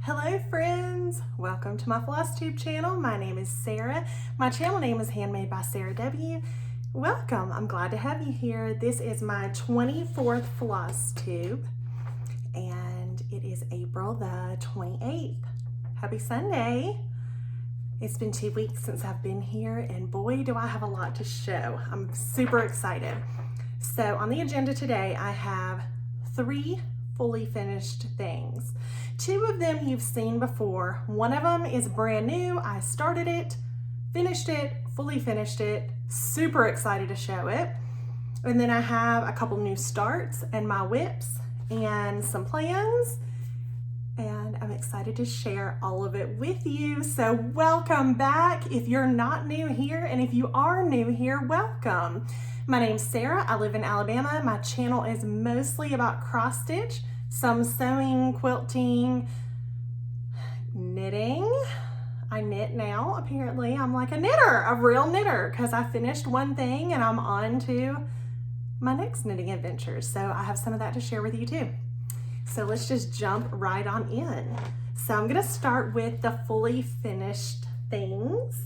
Hello friends, welcome to my Flosstube channel. My name is Sarah. My channel name is Handmade by Sarah W. Welcome, I'm glad to have you here. This is my 24th Flosstube and it is April the 28th. Happy Sunday. It's been 2 weeks since I've been here and boy do I have a lot to show. I'm super excited. So on the agenda today I have 3 fully finished things. 2 of them you've seen before. One of them is brand new. I started it, finished it, fully finished it, super excited to show it. And then I have a couple new starts and my whips and some plans. And I'm excited to share all of it with you. So welcome back if you're not new here, and if you are new here, welcome. My name's Sarah, I live in Alabama. My channel is mostly about cross stitch, some sewing, quilting, knitting. I knit now, apparently. I'm like a knitter, a real knitter, because I finished one thing and I'm on to my next knitting adventure. So I have some of that to share with you too. So let's just jump right on in. So I'm gonna start with the fully finished things.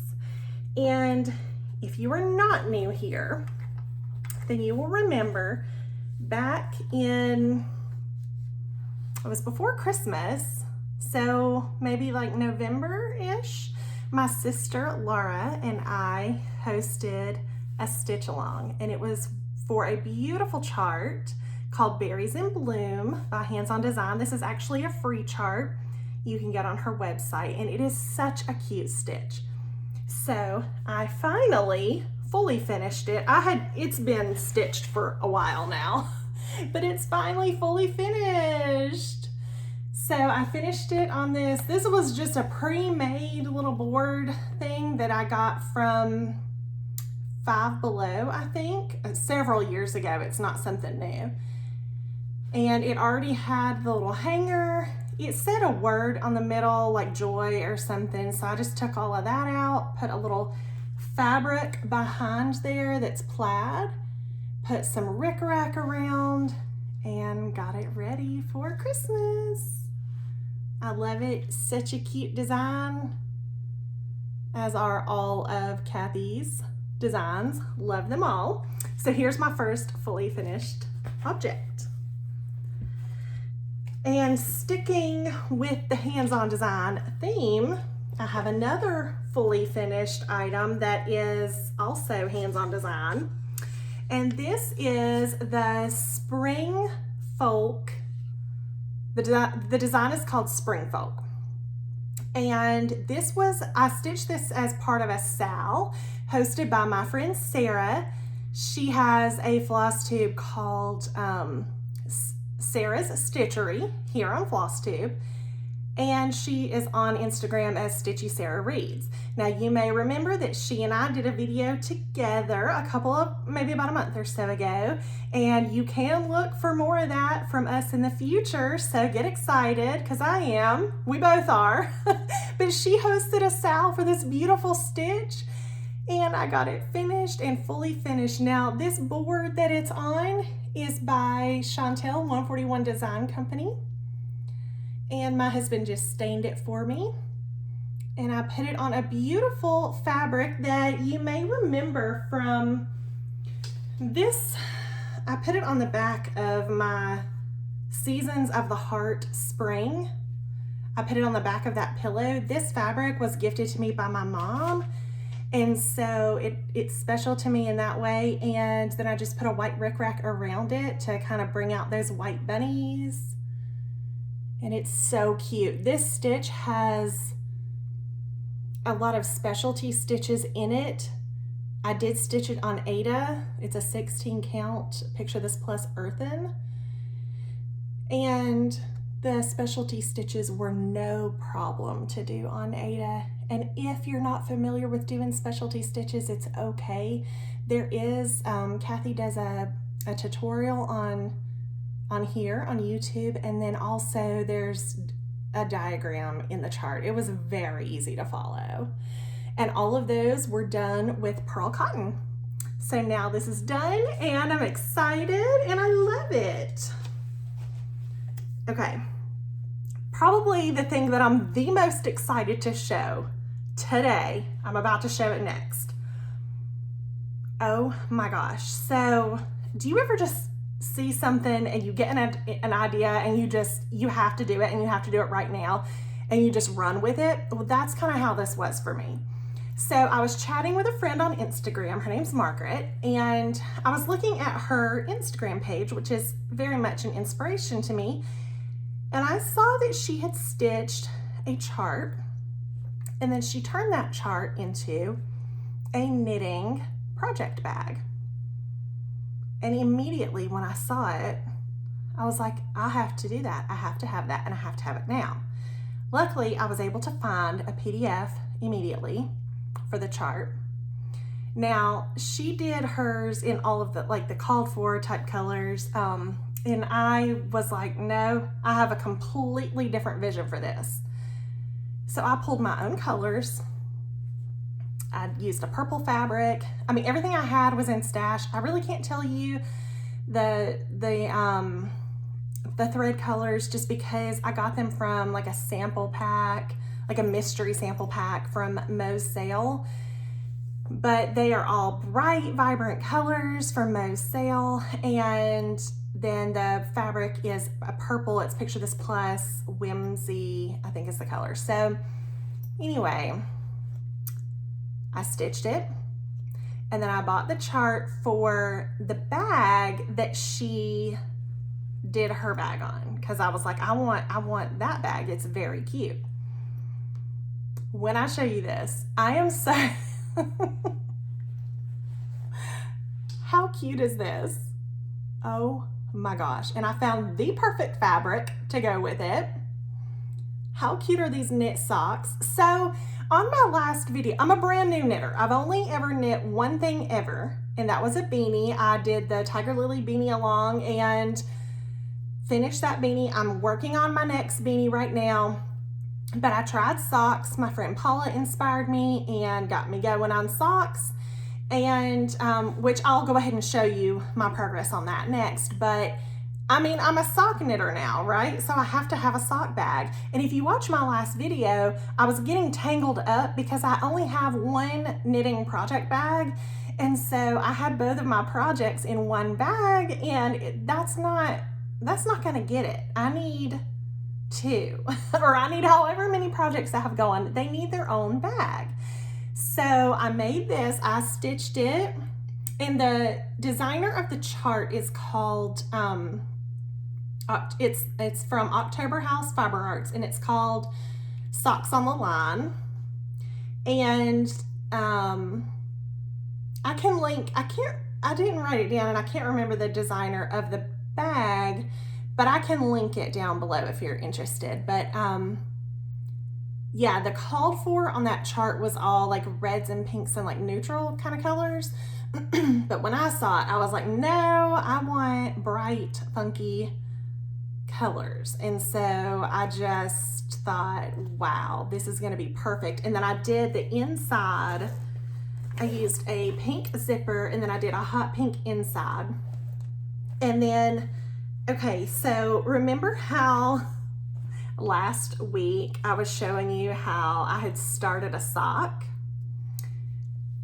And if you are not new here, then you will remember back in, it was before Christmas, so maybe like November-ish, my sister Laura and I hosted a stitch along, and it was for a beautiful chart called Berries in Bloom by Hands On Design. This is actually a free chart you can get on her website, and it is such a cute stitch. So I finally fully finished it. It's been stitched for a while now, but it's finally fully finished. So I finished it on this. This was just a pre-made little board thing that I got from Five Below, I think, several years ago. It's not something new. And it already had the little hanger. It said a word on the middle, like joy or something. So I just took all of that out, put a little fabric behind there that's plaid, put some rickrack around, and got it ready for Christmas. I love it. Such a cute design, as are all of Kathy's designs. Love them all. So here's my first fully finished object. And sticking with the hands-on design theme, I have another fully finished item that is also hands-on design. And this is the Spring Folk. The design is called Spring Folk. And I stitched this as part of a SAL hosted by my friend Sarah. She has a Flosstube called Sarah's Stitchery here on Flosstube, and she is on Instagram as Stitchy Sarah Reads. Now you may remember that she and I did a video together maybe about a month or so ago, and you can look for more of that from us in the future, so get excited, because I am, we both are. But she hosted a SAL for this beautiful stitch, and I got it finished and fully finished. Now this board that it's on is by Chantel 141 Design Company, and my husband just stained it for me, and I put it on a beautiful fabric that you may remember from this. I put it on the back of my Seasons of the Heart Spring. I put it on the back of that pillow. This fabric was gifted to me by my mom, and so it's special to me in that way. And then I just put a white rickrack around it to kind of bring out those white bunnies. And it's so cute. This stitch has a lot of specialty stitches in it. I did stitch it on Ada. It's a 16 count, picture this plus earthen. And the specialty stitches were no problem to do on Ada. And if you're not familiar with doing specialty stitches, it's okay. There is, Kathy does a tutorial on here on YouTube, and then also there's a diagram in the chart. It was very easy to follow. And all of those were done with pearl cotton. So now this is done and I'm excited and I love it. Okay, probably the thing that I'm the most excited to show today. I'm about to show it next. Oh my gosh. So do you ever just see something and you get an idea and you have to do it, and you have to do it right now, and you just run with it? Well, that's kind of how this was for me. So I was chatting with a friend on Instagram. Her name's Margaret, and I was looking at her Instagram page, which is very much an inspiration to me. And I saw that she had stitched a chart, and then she turned that chart into a knitting project bag. And immediately when I saw it, I was like, I have to do that. I have to have that, and I have to have it now. Luckily, I was able to find a PDF immediately for the chart. Now, she did hers in all of the called for type colors. And I was like, no, I have a completely different vision for this. So I pulled my own colors. I used a purple fabric. I mean, everything I had was in stash. I really can't tell you the thread colors, just because I got them from like a sample pack, like a mystery sample pack from Mo's sale. But they are all bright, vibrant colors from Mo's sale. And then the fabric is a purple. It's Picture This Plus Whimsy, I think is the color. So anyway, I stitched it, and then I bought the chart for the bag that she did her bag on, because I was like, I want that bag. It's very cute. When I show you this, I am so how cute is this? Oh my gosh. And I found the perfect fabric to go with it. How cute are these knit socks? So on my last video, I'm a brand new knitter. I've only ever knit one thing ever, and that was a beanie. I did the Tiger Lily beanie along and finished that beanie. I'm working on my next beanie right now, but I tried socks. My friend Paula inspired me and got me going on socks, and which I'll go ahead and show you my progress on that next. But I mean, I'm a sock knitter now, right? So I have to have a sock bag. And if you watch my last video, I was getting tangled up because I only have one knitting project bag. And so I had both of my projects in one bag, and that's not gonna get it. I need two, or I need however many projects I have going. They need their own bag. So I made this, I stitched it, and the designer of the chart is called, it's from October House Fiber Arts, and it's called Socks on the Line. And I can link, I didn't write it down, and I can't remember the designer of the bag, but I can link it down below if you're interested. But yeah, the called for on that chart was all like reds and pinks and like neutral kind of colors. But when I saw it, I was like, no, I want bright, funky colors. And so I just thought, wow, this is gonna be perfect. And then I did the inside. I used a pink zipper, and then I did a hot pink inside. And then, okay, so remember how last week I was showing you how I had started a sock?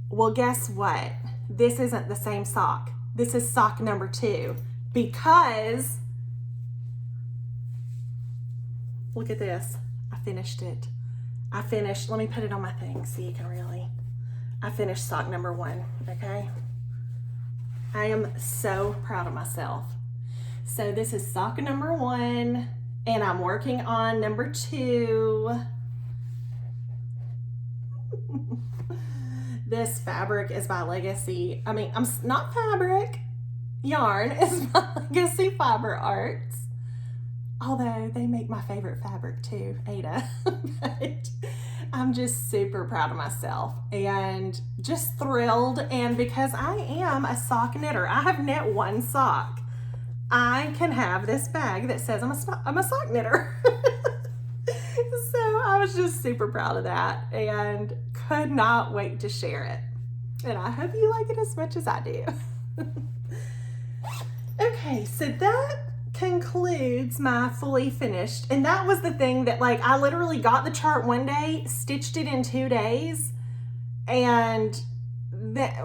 Well, guess what? This isn't the same sock. This is sock number 2, because look at this. I finished it. Let me put it on my thing so you can really. I finished sock number 1, okay? I am so proud of myself. So this is sock number 1, and I'm working on number 2. This fabric is by Legacy. I mean, not fabric. Yarn is by Legacy Fiber Arts. Although they make my favorite fabric too, Ada. But I'm just super proud of myself and just thrilled. And because I am a sock knitter, I have knit one sock, I can have this bag that says I'm a sock knitter. So I was just super proud of that and could not wait to share it. And I hope you like it as much as I do. Okay, so that concludes my fully finished. And that was the thing that, like, I literally got the chart one day, stitched it in 2 days, and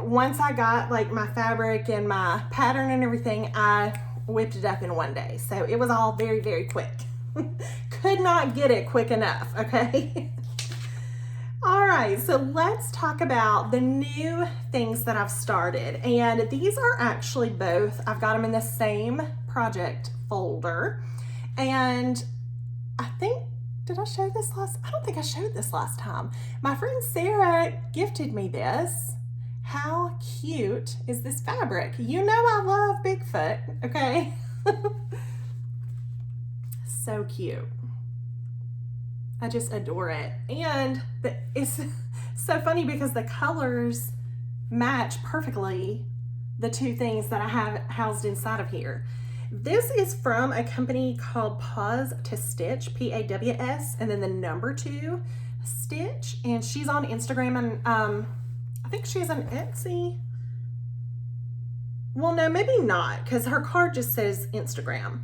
once I got like my fabric and my pattern and everything, I whipped it up in 1 day. So it was all very, very quick. Could not get it quick enough, okay? All right, so let's talk about the new things that I've started. And these are actually both, I've got them in the same project folder. And I think, did I show this I don't think I showed this last time. My friend Sarah gifted me this. How cute is this fabric? You know I love Bigfoot, okay? So cute. I just adore it. And it's so funny because the colors match perfectly the two things that I have housed inside of here. This is from a company called Pause to Stitch, P-A-W-S, and then the number 2 Stitch. And she's on Instagram, and I think she's an Etsy. Well, no, maybe not, because her card just says Instagram.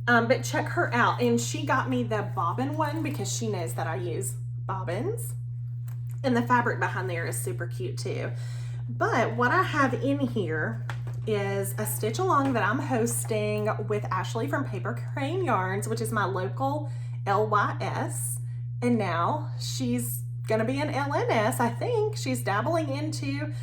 But check her out. And she got me the bobbin one because she knows that I use bobbins. And the fabric behind there is super cute too. But what I have in here is a stitch along that I'm hosting with Ashley from Paper Crane Yarns, which is my local LYS. And now she's gonna be an LNS, I think. She's dabbling into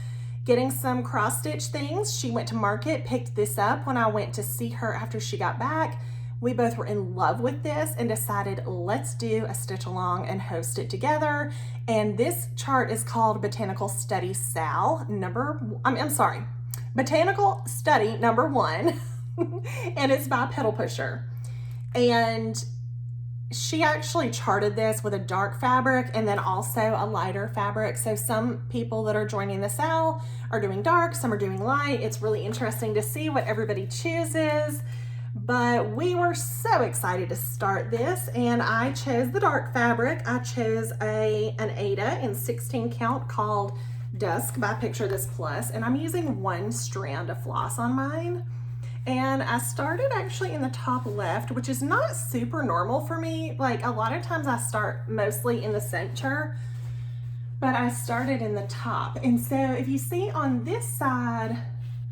getting some cross stitch things. She went to market, picked this up when I went to see her after she got back. We both were in love with this and decided, let's do a stitch along and host it together. And this chart is called Botanical Study Sal Botanical Study number 1. And it's by Pedal Pusher. And she actually charted this with a dark fabric and then also a lighter fabric. So some people that are joining the Sal are doing dark, some are doing light. It's really interesting to see what everybody chooses. But we were so excited to start this, and I chose the dark fabric. I chose an Aida in 16 count called Dusk by Picture This Plus, and I'm using 1 strand of floss on mine. And I started actually in the top left, which is not super normal for me. Like, a lot of times I start mostly in the center, but I started in the top. And so if you see on this side,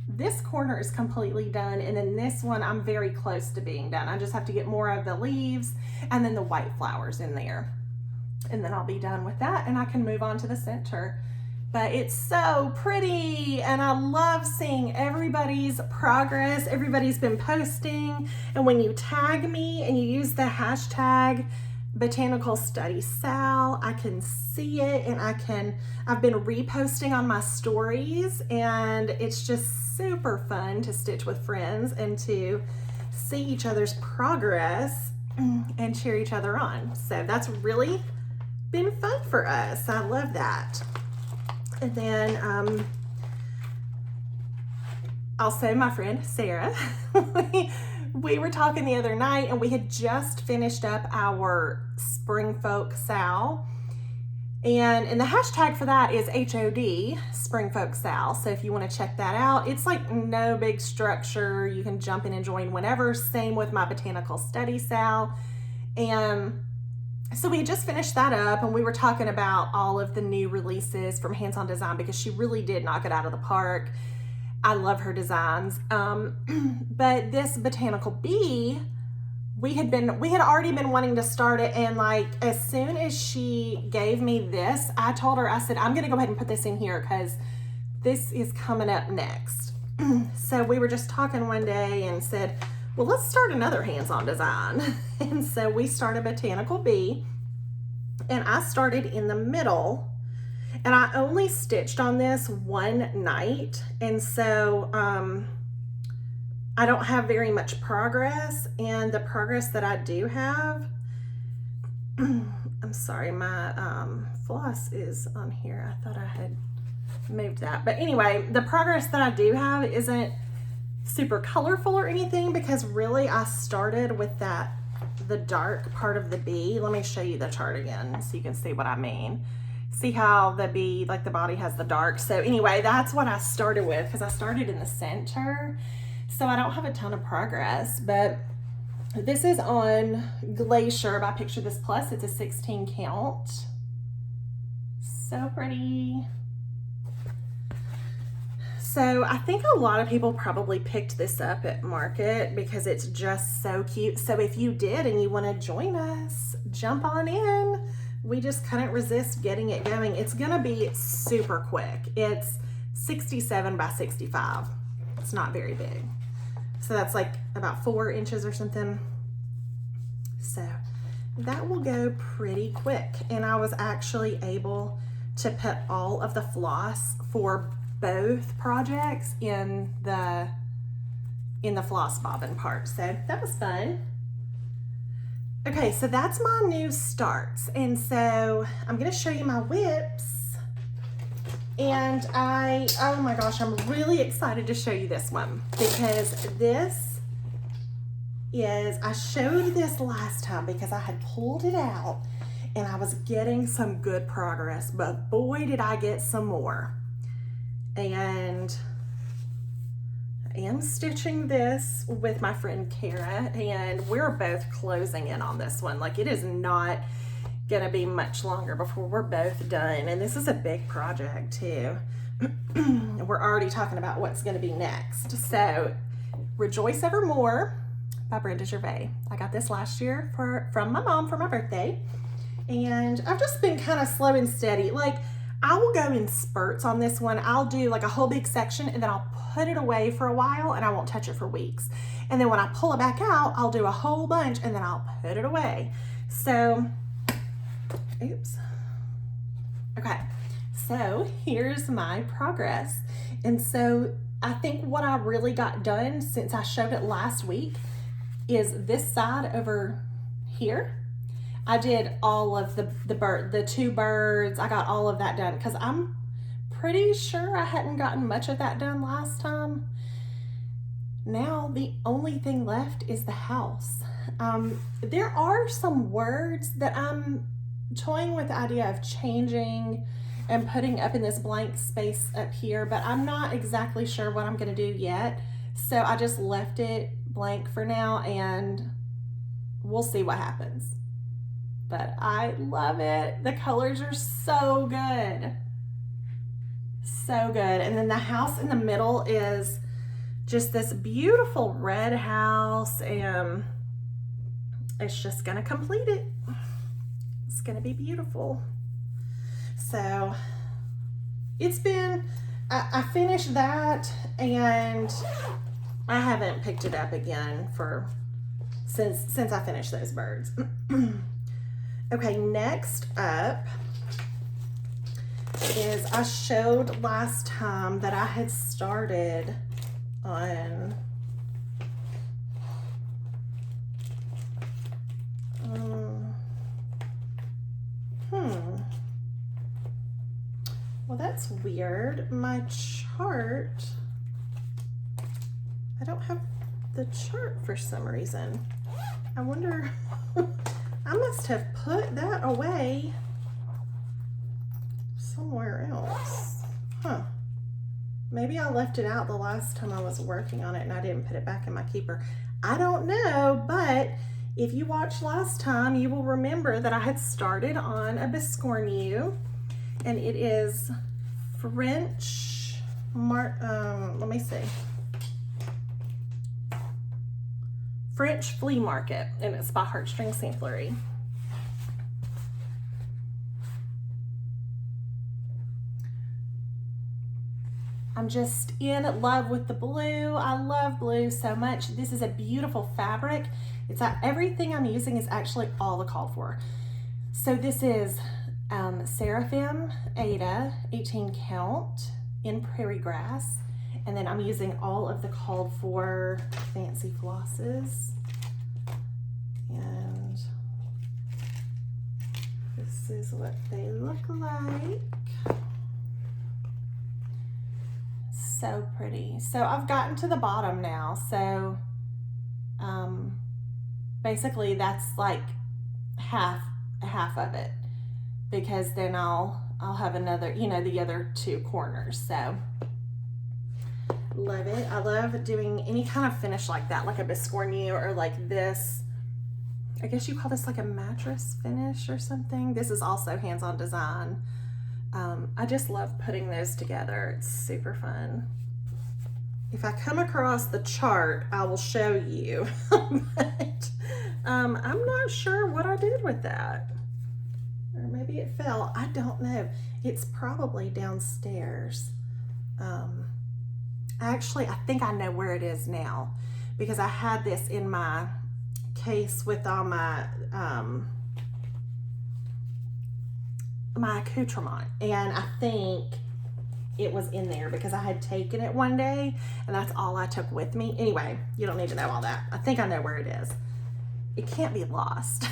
this corner is completely done, and then this one I'm very close to being done. I just have to get more of the leaves and then the white flowers in there, and then I'll be done with that and I can move on to the center. But it's so pretty, and I love seeing everybody's progress. Everybody's been posting, and when you tag me and you use the hashtag Botanical Study Sal, I can see it, and I've been reposting on my stories, and it's just super fun to stitch with friends and to see each other's progress and cheer each other on. So that's really been fun for us. I love that. And then also my friend Sarah, we were talking the other night, and we had just finished up our Spring Folk Sal, and the hashtag for that is HOD Spring Folk Sal. So if you want to check that out, it's like no big structure. You can jump in and join whenever. Same with my Botanical Study Sal. And so we just finished that up, and we were talking about all of the new releases from Hands On Design because she really did knock it out of the park. I love her designs. But this Botanical Bee, we had already been wanting to start it, and like as soon as she gave me this, I told her, I said, I'm gonna go ahead and put this in here because this is coming up next. So we were just talking one day and said, well, let's start another Hands On Design. And so we started Botanical Bee, and I started in the middle, and I only stitched on this one night. And so I don't have very much progress, and the progress that I do have, I'm sorry, my floss is on here. I thought I had moved that. But anyway, the progress that I do have isn't super colorful or anything because really I started with the dark part of the bee. Let me show you the chart again so you can see what I mean. See how the bee, like the body has the dark. So anyway, that's what I started with because I started in the center. So I don't have a ton of progress, but This is on Glacier by Picture This Plus. It's a 16 count. So pretty. So I think a lot of people probably picked this up at Market because it's just so cute. So if you did and you want to join us, jump on in. We just couldn't resist getting it going. It's gonna be super quick. It's 67 by 65. It's not very big. So that's like about 4 inches or something. So that will go pretty quick. And I was actually able to put all of the floss for both projects in the floss bobbin part. So that was fun. Okay, so that's my new starts. And so I'm gonna show you my whips. And oh my gosh, I'm really excited to show you this one because this is, I showed this last time because I had pulled it out and I was getting some good progress, but boy, did I get some more. And I am stitching this with my friend Kara, and we're both closing in on this one. Like, it is not gonna be much longer before we're both done, and this is a big project too. We're already talking about what's gonna be next. So Rejoice Evermore by Brenda Gervais. I got this last year from my mom for my birthday, and I've just been kind of slow and steady. Like, I will go in spurts on this one. I'll do like a whole big section and then I'll put it away for a while and I won't touch it for weeks. And then when I pull it back out, I'll do a whole bunch and then I'll put it away. So oops. Okay, so here's my progress. And so I think what I really got done since I showed it last week is this side over here. I did all of the 2 birds. I got all of that done because I'm pretty sure I hadn't gotten much of that done last time. Now the only thing left is the house. There are some words that I'm toying with the idea of changing and putting up in this blank space up here, but I'm not exactly sure what I'm gonna do yet. So I just left it blank for now and we'll see what happens. But I love it. The colors are so good. So good. And then the house in the middle is just this beautiful red house, and it's just gonna complete it. It's gonna be beautiful. So it's been, I finished that and I haven't picked it up again since I finished those birds. Okay, next up is, I showed last time that I had started on well, that's weird. My chart, I don't have the chart for some reason. I wonder, I must have put that away somewhere else. Huh. Maybe I left it out the last time I was working on it and I didn't put it back in my keeper. I don't know, but if you watched last time, you will remember that I had started on a Biscornu, and it is French, let me see. French Flea Market, and it's by Heartstring Samplery. I'm just in love with the blue. I love blue so much. This is a beautiful fabric. It's everything I'm using is actually all the called for. So this is Seraphim Ada 18 count in Prairie Grass. And then I'm using all of the called for fancy flosses. And this is what they look like. So pretty. So I've gotten to the bottom now. So basically that's like half of it, because then I'll have another, you know, the other 2 corners. So love it. I love doing any kind of finish like that, like a Biscornu or like this I guess you call this like a mattress finish or something. This is also hands-on design. I just love putting those together. It's super fun. If I come across the chart, I will show you. But I'm not sure what I did with that. Or maybe it fell. I don't know. It's probably downstairs. Actually, I think I know where it is now, because I had this in my case with all my my accoutrement, and I think it was in there because I had taken it one day and that's all I took with me. Anyway, you don't need to know all that. I think I know where it is. It can't be lost.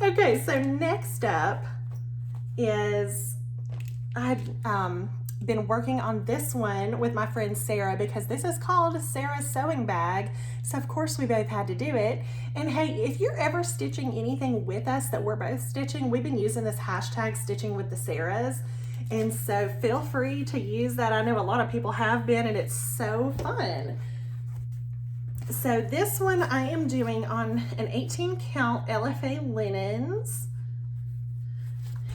Okay, so next up is I've been working on this one with my friend Sarah, because this is called Sarah's Sewing Bag. So of course we both had to do it. And hey, if you're ever stitching anything with us that we're both stitching, we've been using this hashtag stitching with the Sarahs. And so feel free to use that. I know a lot of people have been, and it's so fun. So this one I am doing on an 18 count LFA linens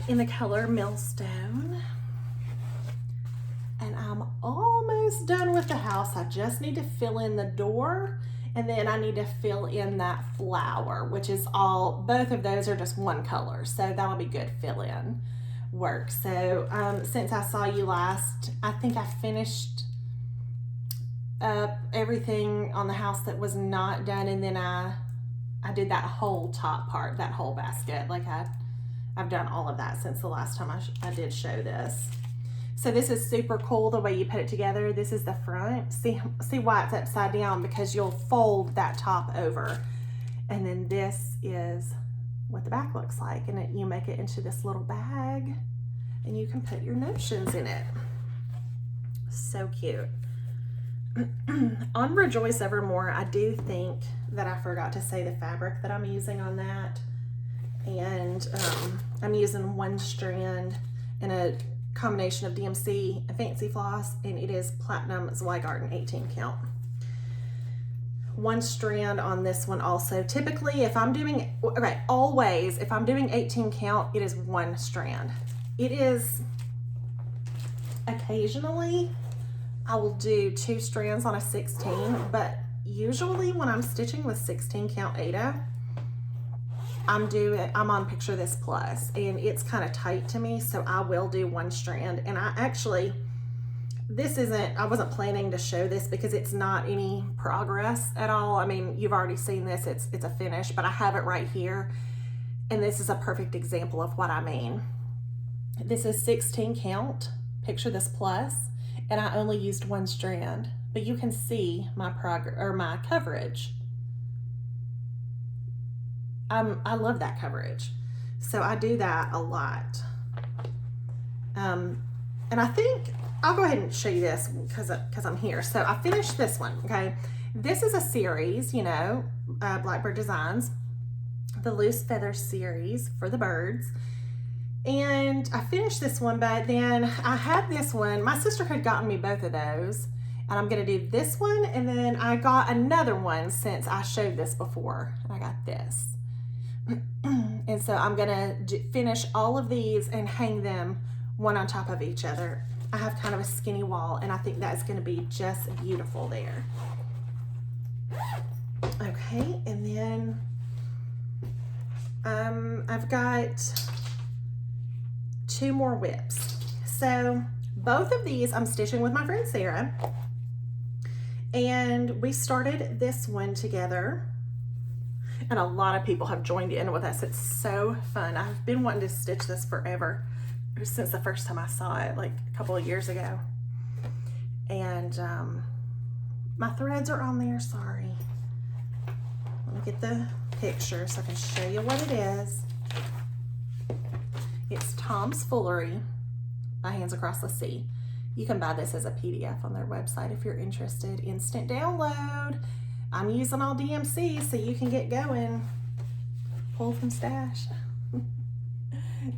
in the color Millstone. And I'm almost done with the house. I just need to fill in the door, and then I need to fill in that flower, which is all, both of those are just one color. So that'll be good fill in work. So since I saw you last, I think I finished up everything on the house that was not done, and then I did that whole top part, that whole basket. Like I've done all of that since the last time I did show this. So this is super cool the way you put it together. This is the front. See why it's upside down? Because you'll fold that top over. And then this is what the back looks like. And you make it into this little bag, and you can put your notions in it. So cute. On Rejoice Evermore, I do think that I forgot to say the fabric that I'm using on that. And I'm using one strand in a combination of DMC and Fancy Floss, and it is Platinum Zweigart 18 count. One strand on this one also. Typically, if I'm doing, okay, always, if I'm doing 18 count, it is one strand. It is, occasionally, I will do 2 strands on a 16, but usually when I'm stitching with 16 count Aida, I'm on Picture This Plus, and it's kind of tight to me, so I will do 1 strand. And I actually, I wasn't planning to show this because it's not any progress at all. I mean, you've already seen this, it's a finish, but I have it right here, and this is a perfect example of what I mean. This is 16 count, Picture This Plus, and I only used 1 strand, but you can see my progress, or my coverage. I love that coverage. So I do that a lot. And I think I'll go ahead and show you this because I'm here. So I finished this one, okay? This is a series, you know, Blackbird Designs, the Loose Feather series for the birds. And I finished this one, but then I had this one. My sister had gotten me both of those, and I'm gonna do this one, and then I got another one since I showed this before, and I got this. And so I'm gonna finish all of these and hang them one on top of each other. I have kind of a skinny wall, and I think that's gonna be just beautiful there. Okay, and then I've got 2 more whips. So both of these I'm stitching with my friend Sarah, and we started this one together, and a lot of people have joined in with us. It's so fun. I've been wanting to stitch this forever, since the first time I saw it, like a couple of years ago. And my threads are on there, sorry. Let me get the picture so I can show you what it is. It's Tom's Foolery by Hands Across the Sea. You can buy this as a PDF on their website if you're interested. Instant download. I'm using all DMC so you can get going. Pull from stash.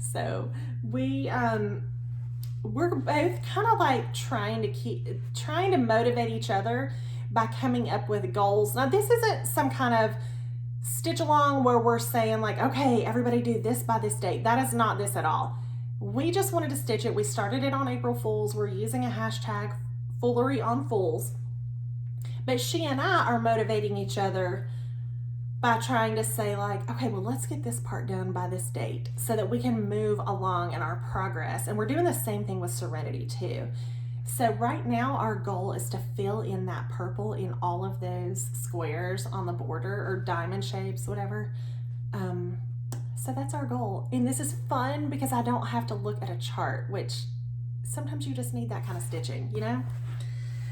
So we're both kind of like trying to motivate each other by coming up with goals. Now this isn't some kind of stitch along where we're saying like, okay, everybody do this by this date. That is not this at all. We just wanted to stitch it. We started it on April Fools. We're using a hashtag Foolery on Fools. But she and I are motivating each other by trying to say like, okay, well, let's get this part done by this date so that we can move along in our progress. And we're doing the same thing with Serenity too. So right now our goal is to fill in that purple in all of those squares on the border or diamond shapes, whatever. So that's our goal. And this is fun because I don't have to look at a chart, which sometimes you just need that kind of stitching, you know?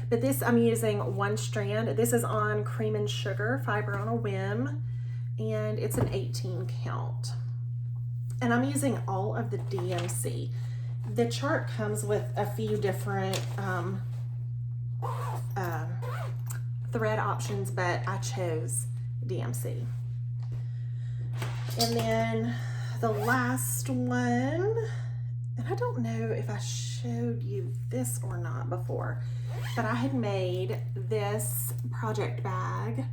But this, I'm using one strand. This is on Cream and Sugar, Fiber on a Whim, and it's an 18 count. And I'm using all of the DMC. The chart comes with a few different thread options, but I chose DMC. And then the last one, and I don't know if I showed you this or not before, but I had made this project bag,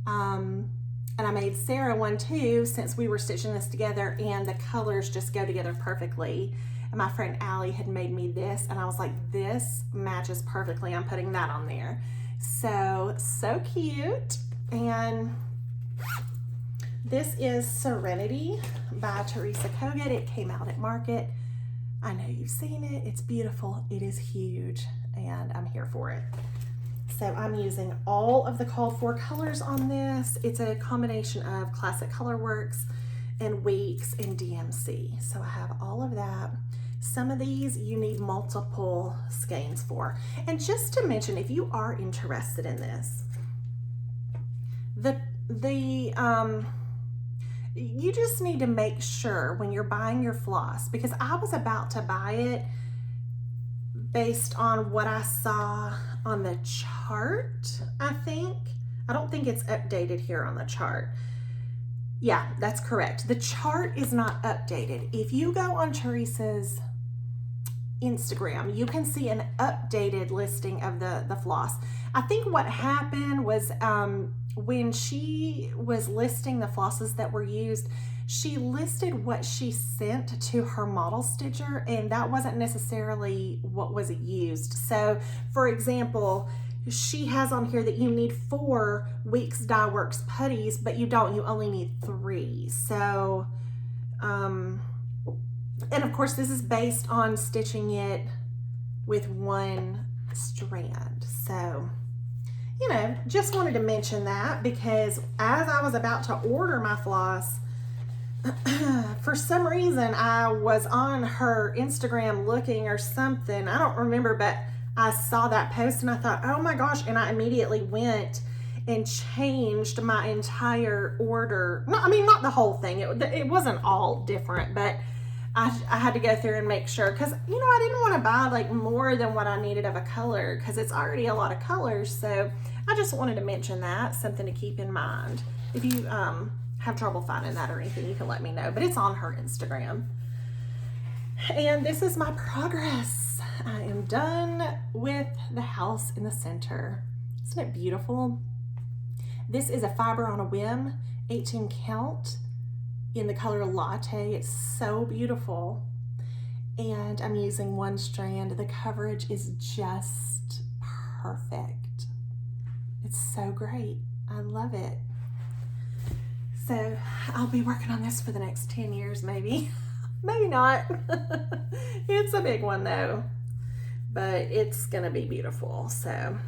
and I made Sarah one too, since we were stitching this together, and the colors just go together perfectly. And my friend Allie had made me this, and I was like, this matches perfectly. I'm putting that on there. So cute. And this is Serenity by Teresa Kogut. It came out at Market. I know you've seen it. It's beautiful. It is huge, and I'm here for it. So I'm using all of the called for colors on this. It's a combination of Classic Colorworks and Weeks and DMC. So I have all of that. Some of these you need multiple skeins for. And just to mention, if you are interested in this, you just need to make sure when you're buying your floss, because I was about to buy it based on what I saw on the chart, I think. I don't think it's updated here on the chart. Yeah, that's correct. The chart is not updated. If you go on Teresa's Instagram, you can see an updated listing of the floss. I think what happened was when she was listing the flosses that were used, she listed what she sent to her model stitcher, and that wasn't necessarily what was used. So for example, she has on here that you need 4 Weeks Dye Works putties, but you don't, you only need 3. So, and of course this is based on stitching it with 1 strand. So, you know, just wanted to mention that because as I was about to order my floss, for some reason I was on her Instagram looking or something, I don't remember, but I saw that post and I thought, oh my gosh, and I immediately went and changed my entire order. No, I mean, not the whole thing. It wasn't all different, but I had to go through and make sure, because, you know, I didn't want to buy like more than what I needed of a color because it's already a lot of colors. So I just wanted to mention that, something to keep in mind. If you have trouble finding that or anything, you can let me know, but it's on her Instagram. And this is my progress. I am done with the house in the center. Isn't it beautiful? This is a Fiber on a Whim, 18 count in the color Latte. It's so beautiful. And I'm using 1 strand. The coverage is just perfect. It's so great. I love it. So I'll be working on this for the next 10 years, maybe. Maybe not. It's a big one though, but it's gonna be beautiful. So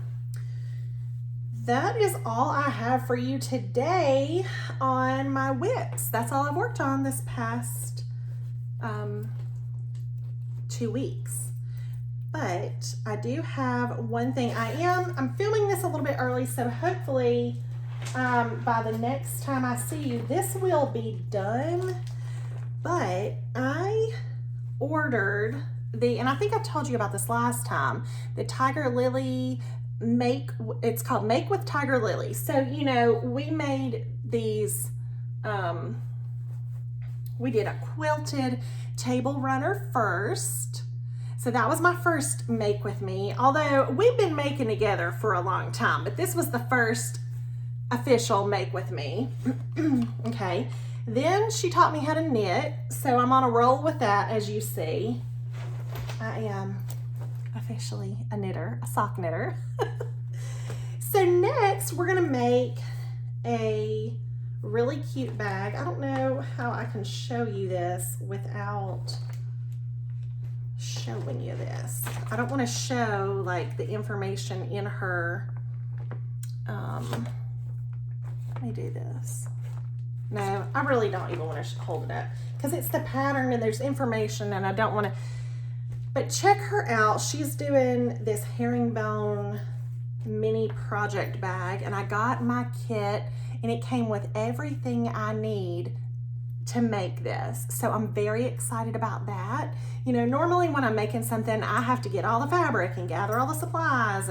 that is all I have for you today on my whips. That's all I've worked on this past 2 weeks. But I do have one thing. I'm filming this a little bit early, so hopefully by the next time I see you, this will be done. But I ordered and I think I told you about this last time, the Tiger Lily it's called Make with Tiger Lily. So, you know, we made these, we did a quilted table runner first. So that was my first make with me, although we've been making together for a long time, but this was the first official make with me. Okay, then she taught me how to knit, so I'm on a roll with that. As you see, I am officially a knitter, a sock knitter. So next we're gonna make a really cute bag. I don't know how I can show you this without showing you this. I don't want to show like the information in her. Let me do this. No, I really don't even want to hold it up because it's the pattern and there's information and I don't want to. But check her out. She's doing this herringbone mini project bag, and I got my kit and it came with everything I need to make this. So I'm very excited about that. You know, normally when I'm making something, I have to get all the fabric and gather all the supplies,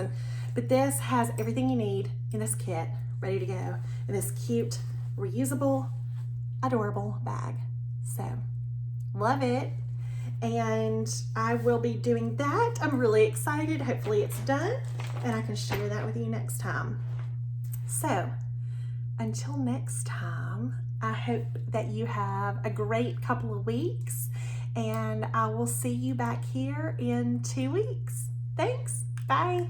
but this has everything you need in this kit ready to go in this cute, reusable, adorable bag. So love it. And I will be doing that. I'm really excited. Hopefully it's done and I can share that with you next time. So until next time, I hope that you have a great couple of weeks and I will see you back here in 2 weeks. Thanks. Bye.